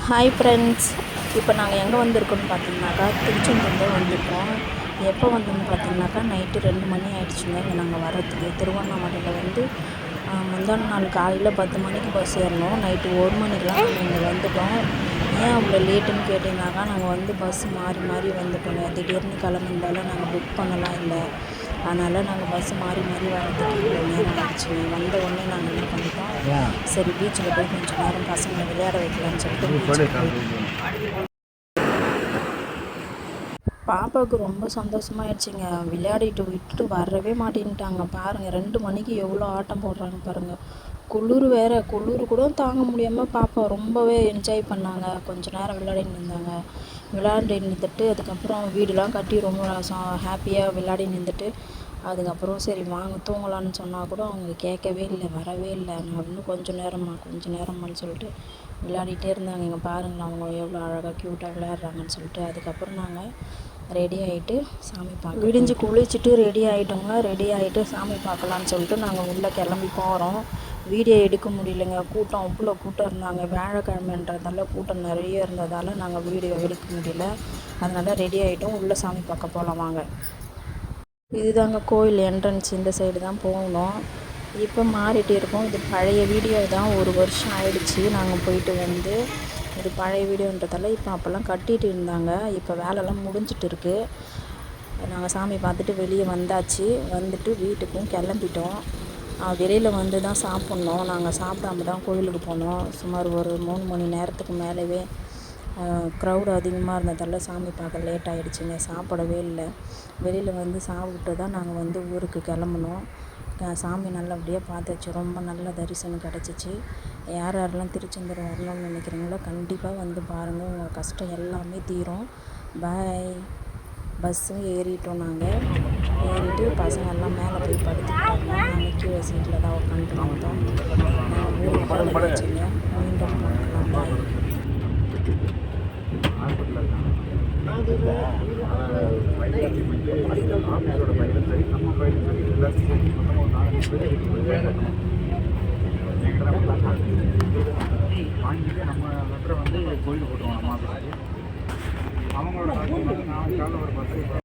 Hi friends, இப்போ நாங்கள் எங்கே வந்திருக்கோம்னு பார்த்தீங்கன்னாக்கா திருச்செந்தூர் வந்திருக்கோம். எப்போ வந்தோம்னு பார்த்தீங்கன்னாக்கா நைட்டு 2 மணி ஆகிடுச்சுங்க இங்கே நாங்கள் வர்றதுக்கு. திருவண்ணாமலையில் வந்து முந்தான நாள் காலையில் 10 மணிக்கு பஸ் ஏறணும். நைட்டு 1 மணிக்கெலாம் நாங்கள் இங்கே வந்துட்டோம். ஏன் அவ்வளோ லேட்டுன்னு கேட்டிங்கனாக்கா நாங்கள் வந்து பஸ் மாறி மாறி வந்துட்டோங்க. திடீர்னு கிளம்புனால நாங்கள் புக் பண்ணலாம் இல்லை, அதனால் நாங்கள் பஸ்ஸு மாறி மாறி வர்றதுக்கு இவ்வளோ நேரம் ஆகிடுச்சுங்க. வந்த உடனே நாங்கள் என்ன பண்ணிட்டோம், சரி பீச்சில் போய் கொஞ்சம் நேரம் பசங்களை விளையாட வைக்கலான்னு சொல்லிட்டு பாப்பாவுக்கு ரொம்ப சந்தோஷமாயிடுச்சுங்க. விளையாடிட்டு விட்டுட்டு வரவே மாட்டேன்ட்டாங்க. பாருங்கள் 2 மணிக்கு எவ்வளோ ஆட்டம் போடுறாங்க பாருங்கள். குளிர் வேறு, குளிர் கூட தாங்க முடியாமல் பாப்பா ரொம்பவே என்ஜாய் பண்ணாங்க. கொஞ்சம் நேரம் விளையாடின்னு இருந்தாங்க. விளையாடி நின்றுட்டு அதுக்கப்புறம் வீடெலாம் கட்டி ரொம்ப ஹாப்பியாக விளையாடி நின்றுட்டு அதுக்கப்புறம் சரி வாங்க தூங்கலான்னு சொன்னால் கூட அவங்க கேட்கவே இல்லை, வரவே இல்லை. நான் இன்னும் கொஞ்சம் நேரமான்னு சொல்லிட்டு விளையாடிட்டே இருந்தாங்க. இங்கே பாருங்களேன் அவங்க எவ்வளோ அழகாக க்யூட்டாக விளையாடுறாங்கன்னு சொல்லிட்டு. அதுக்கப்புறம் நாங்கள் ரெடி ஆகிட்டு சாமி பார்க்க விடிஞ்சு குளிச்சுட்டு ரெடி ஆகிட்டோங்க. ரெடி ஆகிட்டு சாமி பார்க்கலான்னு சொல்லிட்டு நாங்கள் உள்ளே கிளம்பி போகிறோம். வீடியோ எடுக்க முடியலைங்க, கூட்டம் அவ்வளோ கூட்டம் இருந்தாங்க. வியாழக்கிழமைன்றதால கூட்டம் நிறைய இருந்ததால் நாங்கள் வீடியோ எடுக்க முடியல. அதனால் ரெடி ஆகிட்டோம். உள்ளே சாமி பார்க்க போகலாம் வாங்க. இதுதாங்க கோயில் என்ட்ரன்ஸ். இந்த சைடு தான் போகணும். இப்போ மாறிட்டு இருக்கோம். இது பழைய வீடியோ தான், 1 வருஷம் ஆயிடுச்சு நாங்கள் போயிட்டு வந்து. இது பழைய வீடியோன்றதால இப்போ அப்போல்லாம் கட்டிகிட்டு இருந்தாங்க. இப்போ வேலைலாம் முடிஞ்சிட்டு இருக்குது. நாங்கள் சாமி பார்த்துட்டு வெளியே வந்தாச்சு. வந்துட்டு வீட்டுக்கும் கிளம்பிட்டோம். வெளியில் வந்து தான் சாப்பிட்ணும். நாங்கள் சாப்பிடாம தான் கோயிலுக்கு போனோம். சுமார் ஒரு 3 மணி நேரத்துக்கு மேலவே க்ரௌடு அதிகமாக இருந்ததால் சாமி பார்க்க லேட் ஆகிடுச்சிங்க. சாப்பிடவே இல்லை. வெளியில் வந்து சாப்பிட்டு தான் நாங்கள் வந்து ஊருக்கு கிளம்புனோம். சாமி நல்லபடியாக பார்த்தாச்சு. ரொம்ப நல்ல தரிசனம் கிடச்சிச்சு. யார் யாரெல்லாம் திருச்செந்தூர் வரணும்னு நினைக்கிறீங்களோ கண்டிப்பாக வந்து பாருங்கள். உங்கள் கஷ்டம் எல்லாமே தீரும். பாய். பஸ்ஸும் ஏறிட்டோம். நாங்கள் ஏறிட்டு பசங்க எல்லாம் மேலே போய் படுத்துக்கிட்டாங்க. நாங்கள் கீழே சீட்டில் தான் உட்காந்துட்டு வந்தோம். நாங்கள் ஊருக்கு கிளம்பிடுச்சுங்க. மீண்டும் பார்க்கலாம். பாய். வாங்கிட்டு நம்ம லெட்டரை வந்து கோயிலுக்கு போட்டுருவோம். நம்ம ஆஃபீஸுக்கு அவங்களோட அவங்களோட ஒரு 10